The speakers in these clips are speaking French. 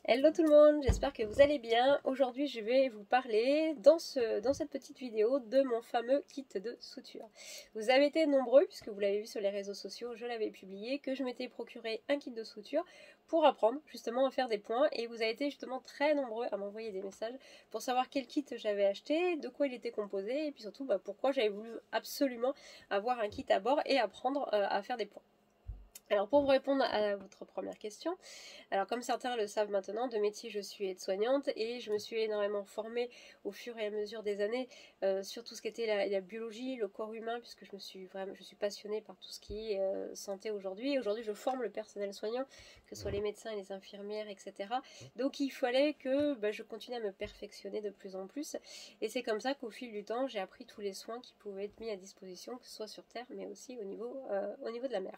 Hello tout le monde, j'espère que vous allez bien. Aujourd'hui je vais vous parler dans cette petite vidéo de mon fameux kit de suture. Vous avez été nombreux, puisque vous l'avez vu sur les réseaux sociaux, je l'avais publié, que je m'étais procuré un kit de suture pour apprendre justement à faire des points. Et vous avez été justement très nombreux à m'envoyer des messages pour savoir quel kit j'avais acheté, de quoi il était composé, et puis surtout pourquoi j'avais voulu absolument avoir un kit à bord et apprendre à faire des points. Alors pour vous répondre à votre première question, alors comme certains le savent maintenant, de métier je suis aide-soignante et je me suis énormément formée au fur et à mesure des années sur tout ce qui était la biologie, le corps humain, puisque je suis passionnée par tout ce qui est santé aujourd'hui. Et aujourd'hui je forme le personnel soignant, que ce soit les médecins et les infirmières, etc. Donc il fallait que je continue à me perfectionner de plus en plus. Et c'est comme ça qu'au fil du temps j'ai appris tous les soins qui pouvaient être mis à disposition, que ce soit sur Terre mais aussi au niveau de la mer.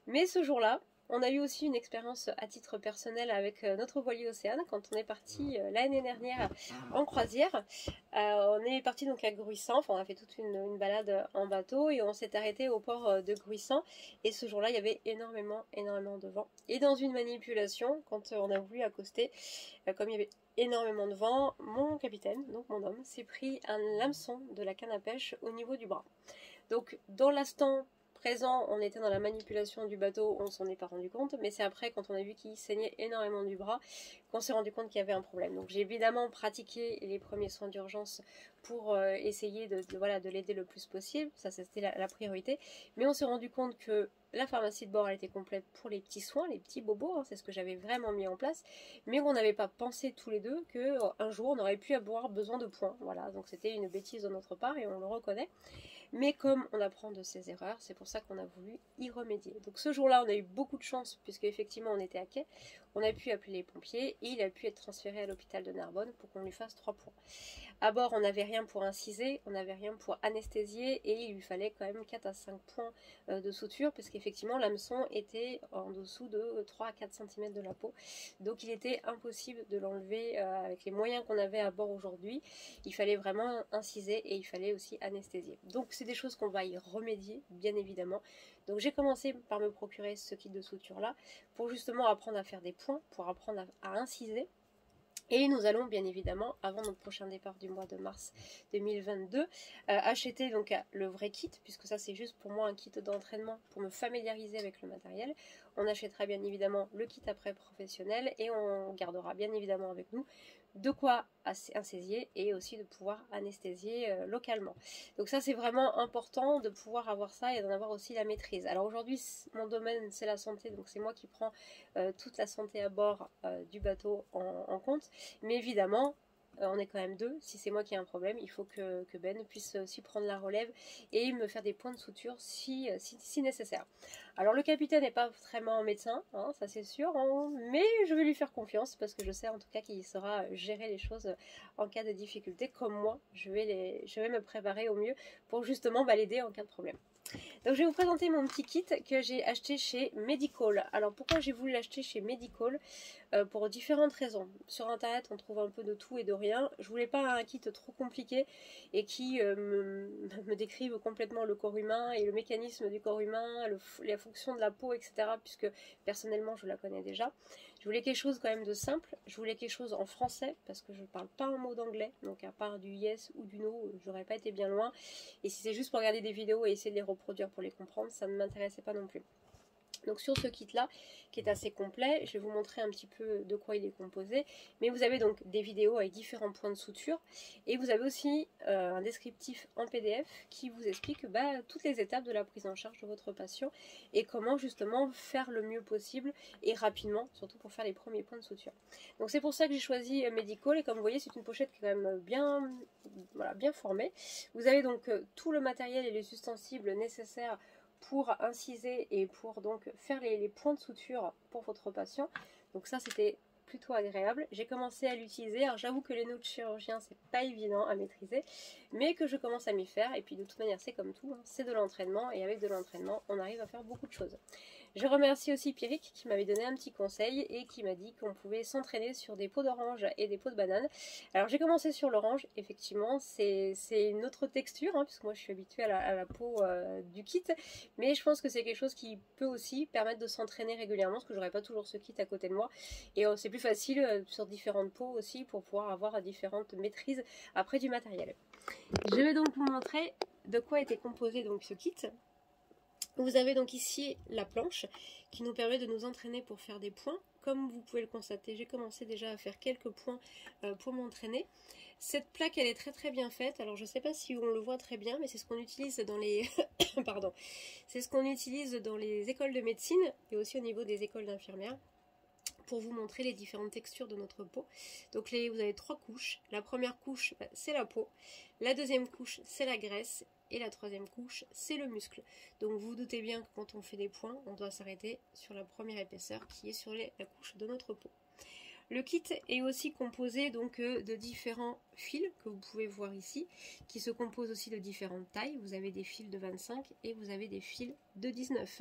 Mais ce jour-là, on a eu aussi une expérience à titre personnel avec notre voilier Océane quand on est parti l'année dernière en croisière. On est parti donc à Gruissan, enfin on a fait toute une balade en bateau et on s'est arrêté au port de Gruissan. Et ce jour-là, il y avait énormément de vent. Et dans une manipulation, quand on a voulu accoster, comme il y avait énormément de vent, mon capitaine, donc mon homme, s'est pris un hameçon de la canne à pêche au niveau du bras. Donc dans l'instant présent, on était dans la manipulation du bateau, on s'en est pas rendu compte, mais c'est après, quand on a vu qu'il saignait énormément du bras, qu'on s'est rendu compte qu'il y avait un problème. Donc j'ai évidemment pratiqué les premiers soins d'urgence pour essayer de l'aider le plus possible, ça c'était la priorité, mais on s'est rendu compte que la pharmacie de bord elle était complète pour les petits soins, les petits bobos, hein, c'est ce que j'avais vraiment mis en place, mais on n'avait pas pensé tous les deux qu'un jour on aurait pu avoir besoin de points. Voilà, donc c'était une bêtise de notre part et on le reconnaît. Mais comme on apprend de ses erreurs, c'est pour ça qu'on a voulu y remédier. Donc ce jour-là, on a eu beaucoup de chance, puisque effectivement on était à quai. On a pu appeler les pompiers et il a pu être transféré à l'hôpital de Narbonne pour qu'on lui fasse 3 points. À bord, on n'avait rien pour inciser, on n'avait rien pour anesthésier et il lui fallait quand même 4 à 5 points de suture, parce qu'effectivement l'hameçon était en dessous de 3 à 4 cm de la peau. Donc il était impossible de l'enlever avec les moyens qu'on avait à bord aujourd'hui. Il fallait vraiment inciser et il fallait aussi anesthésier. Donc c'est des choses qu'on va y remédier, bien évidemment. Donc j'ai commencé par me procurer ce kit de suture là pour justement apprendre à faire des points, pour apprendre à inciser. Et nous allons bien évidemment, avant notre prochain départ du mois de mars 2022, acheter donc le vrai kit, puisque ça c'est juste pour moi un kit d'entraînement pour me familiariser avec le matériel. On achètera bien évidemment le kit après professionnel et on gardera bien évidemment avec nous de quoi insaisier et aussi de pouvoir anesthésier localement. Donc ça c'est vraiment important de pouvoir avoir ça et d'en avoir aussi la maîtrise. Alors aujourd'hui mon domaine c'est la santé, donc c'est moi qui prends toute la santé à bord du bateau en compte. Mais évidemment, on est quand même deux. Si c'est moi qui ai un problème, il faut que Ben puisse aussi prendre la relève et me faire des points de suture si nécessaire. Alors le capitaine n'est pas vraiment médecin, hein, ça c'est sûr, hein, mais je vais lui faire confiance parce que je sais en tout cas qu'il saura gérer les choses en cas de difficulté. Comme moi, je vais me préparer au mieux pour justement l'aider en cas de problème. Donc je vais vous présenter mon petit kit que j'ai acheté chez Medical. Alors pourquoi j'ai voulu l'acheter chez Medical? Pour différentes raisons. Sur internet on trouve un peu de tout et de rien. Je voulais pas un kit trop compliqué et qui me décrive complètement le corps humain et le mécanisme du corps humain, la fonction de la peau, etc. Puisque personnellement je la connais déjà. Je voulais quelque chose quand même de simple. Je voulais quelque chose en français parce que je ne parle pas un mot d'anglais. Donc à part du yes ou du no, j'aurais pas été bien loin. Et si c'est juste pour regarder des vidéos et essayer de les reproduire pour les comprendre, ça ne m'intéressait pas non plus. Donc sur ce kit là, qui est assez complet, je vais vous montrer un petit peu de quoi il est composé. Mais vous avez donc des vidéos avec différents points de suture. Et vous avez aussi un descriptif en PDF qui vous explique toutes les étapes de la prise en charge de votre patient. Et comment justement faire le mieux possible et rapidement, surtout pour faire les premiers points de suture. Donc c'est pour ça que j'ai choisi Medical. Et comme vous voyez, c'est une pochette qui est quand même bien formée. Vous avez donc tout le matériel et les ustensiles nécessaires pour inciser et pour donc faire les points de suture pour votre patient. Donc ça c'était plutôt agréable. J'ai commencé à l'utiliser. Alors j'avoue que les nœuds de chirurgien c'est pas évident à maîtriser, mais que je commence à m'y faire. Et puis de toute manière c'est comme tout, hein, c'est de l'entraînement et avec de l'entraînement on arrive à faire beaucoup de choses. Je remercie aussi Pierrick qui m'avait donné un petit conseil et qui m'a dit qu'on pouvait s'entraîner sur des peaux d'orange et des peaux de banane. Alors j'ai commencé sur l'orange, effectivement c'est une autre texture, hein, puisque moi je suis habituée à la peau du kit, mais je pense que c'est quelque chose qui peut aussi permettre de s'entraîner régulièrement, parce que j'aurais pas toujours ce kit à côté de moi, et c'est plus facile sur différentes peaux aussi pour pouvoir avoir différentes maîtrises après du matériel. Je vais donc vous montrer de quoi était composé donc ce kit. Vous avez donc ici la planche qui nous permet de nous entraîner pour faire des points. Comme vous pouvez le constater, j'ai commencé déjà à faire quelques points pour m'entraîner. Cette plaque, elle est très bien faite. Alors je ne sais pas si on le voit très bien, mais c'est ce qu'on utilise dans les pardon, c'est ce qu'on utilise dans les écoles de médecine et aussi au niveau des écoles d'infirmières, pour vous montrer les différentes textures de notre peau. Donc vous avez 3 couches. La première couche, c'est la peau. La deuxième couche, c'est la graisse. Et la troisième couche, c'est le muscle. Donc vous vous doutez bien que quand on fait des points, on doit s'arrêter sur la première épaisseur qui est sur la couche de notre peau. Le kit est aussi composé donc de différents fils que vous pouvez voir ici, qui se composent aussi de différentes tailles. Vous avez des fils de 25 et vous avez des fils de 19.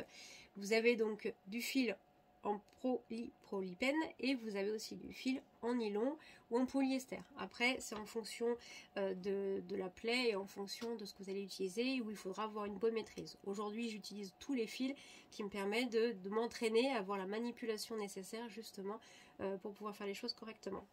Vous avez donc du fil en polypropylène et vous avez aussi du fil en nylon ou en polyester. Après c'est en fonction de la plaie et en fonction de ce que vous allez utiliser, où il faudra avoir une bonne maîtrise. Aujourd'hui j'utilise tous les fils qui me permettent de m'entraîner à avoir la manipulation nécessaire justement pour pouvoir faire les choses correctement.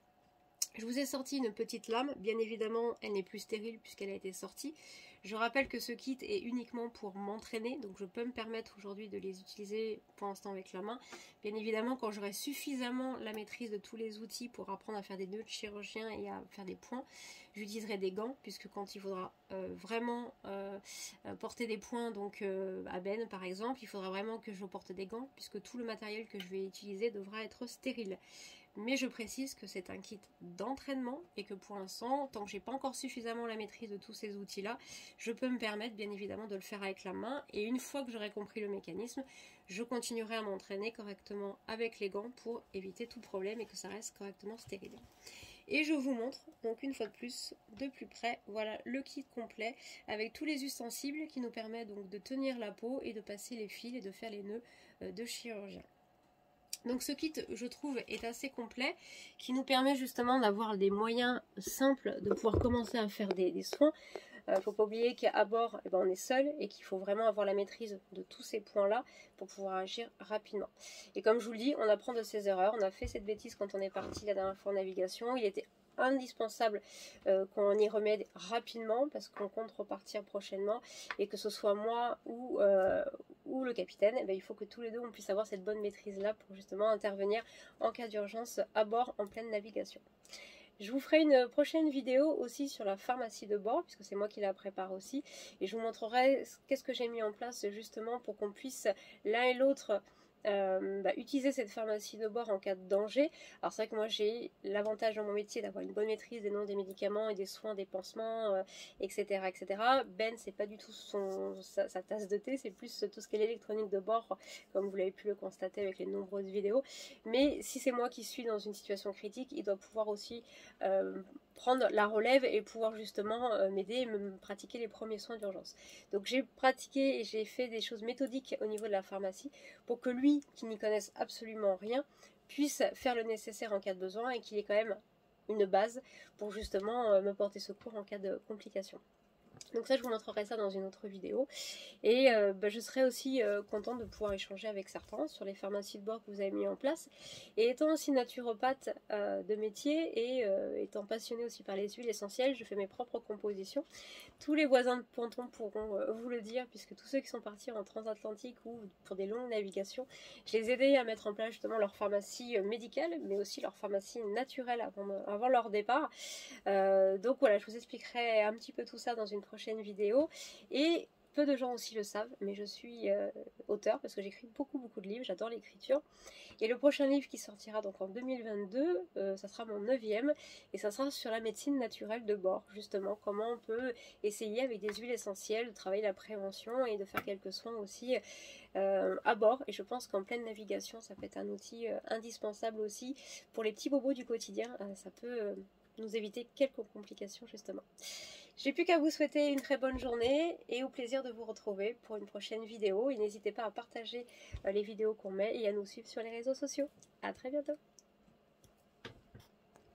Je vous ai sorti une petite lame, bien évidemment elle n'est plus stérile puisqu'elle a été sortie. Je rappelle que ce kit est uniquement pour m'entraîner, donc je peux me permettre aujourd'hui de les utiliser pour l'instant avec la main. Bien évidemment, quand j'aurai suffisamment la maîtrise de tous les outils pour apprendre à faire des nœuds de chirurgien et à faire des points, j'utiliserai des gants, puisque quand il faudra vraiment porter des points, donc à benne par exemple, il faudra vraiment que je porte des gants, puisque tout le matériel que je vais utiliser devra être stérile. Mais je précise que c'est un kit d'entraînement et que pour l'instant, tant que j'ai pas encore suffisamment la maîtrise de tous ces outils-là, je peux me permettre bien évidemment de le faire avec la main. Et une fois que j'aurai compris le mécanisme, je continuerai à m'entraîner correctement avec les gants pour éviter tout problème et que ça reste correctement stérile. Et je vous montre donc une fois de plus près, voilà le kit complet avec tous les ustensiles qui nous permettent donc de tenir la peau et de passer les fils et de faire les nœuds de chirurgien. Donc ce kit, je trouve, est assez complet, qui nous permet justement d'avoir des moyens simples de pouvoir commencer à faire des soins. Il ne faut pas oublier qu'à bord, on est seul et qu'il faut vraiment avoir la maîtrise de tous ces points-là pour pouvoir agir rapidement. Et comme je vous le dis, on apprend de ses erreurs. On a fait cette bêtise quand on est parti la dernière fois en navigation. Il était indispensable qu'on y remède rapidement parce qu'on compte repartir prochainement et que ce soit moi ou le capitaine, il faut que tous les deux on puisse avoir cette bonne maîtrise là pour justement intervenir en cas d'urgence à bord en pleine navigation. Je vous ferai une prochaine vidéo aussi sur la pharmacie de bord, puisque c'est moi qui la prépare aussi, et je vous montrerai qu'est-ce que j'ai mis en place justement pour qu'on puisse l'un et l'autre utiliser cette pharmacie de bord en cas de danger. Alors c'est vrai que moi j'ai l'avantage dans mon métier d'avoir une bonne maîtrise des noms des médicaments et des soins, des pansements, etc. Ben c'est pas du tout sa tasse de thé, c'est plus tout ce qui est l'électronique de bord, comme vous l'avez pu le constater avec les nombreuses vidéos. Mais si c'est moi qui suis dans une situation critique, il doit pouvoir aussi prendre la relève et pouvoir justement m'aider et me pratiquer les premiers soins d'urgence. Donc j'ai pratiqué et j'ai fait des choses méthodiques au niveau de la pharmacie pour que lui, qui n'y connaisse absolument rien, puisse faire le nécessaire en cas de besoin et qu'il ait quand même une base pour justement me porter secours en cas de complications. Donc ça, je vous montrerai ça dans une autre vidéo. Et je serai aussi contente de pouvoir échanger avec certains sur les pharmacies de bord que vous avez mis en place. Et étant aussi naturopathe de métier et étant passionnée aussi par les huiles essentielles, je fais mes propres compositions. Tous les voisins de Ponton pourront vous le dire, puisque tous ceux qui sont partis en transatlantique ou pour des longues navigations, je les ai aidés à mettre en place justement leur pharmacie médicale, mais aussi leur pharmacie naturelle avant leur départ. Donc voilà, je vous expliquerai un petit peu tout ça dans une prochaine vidéo. Et peu de gens aussi le savent, mais je suis auteure parce que j'écris beaucoup de livres, j'adore l'écriture. Et le prochain livre qui sortira donc en 2022, ça sera mon 9e, et ça sera sur la médecine naturelle de bord, justement, comment on peut essayer avec des huiles essentielles de travailler la prévention et de faire quelques soins aussi à bord. Et je pense qu'en pleine navigation, ça peut être un outil indispensable aussi pour les petits bobos du quotidien, ça peut nous éviter quelques complications justement. J'ai plus qu'à vous souhaiter une très bonne journée et au plaisir de vous retrouver pour une prochaine vidéo. Et n'hésitez pas à partager les vidéos qu'on met et à nous suivre sur les réseaux sociaux. À très bientôt.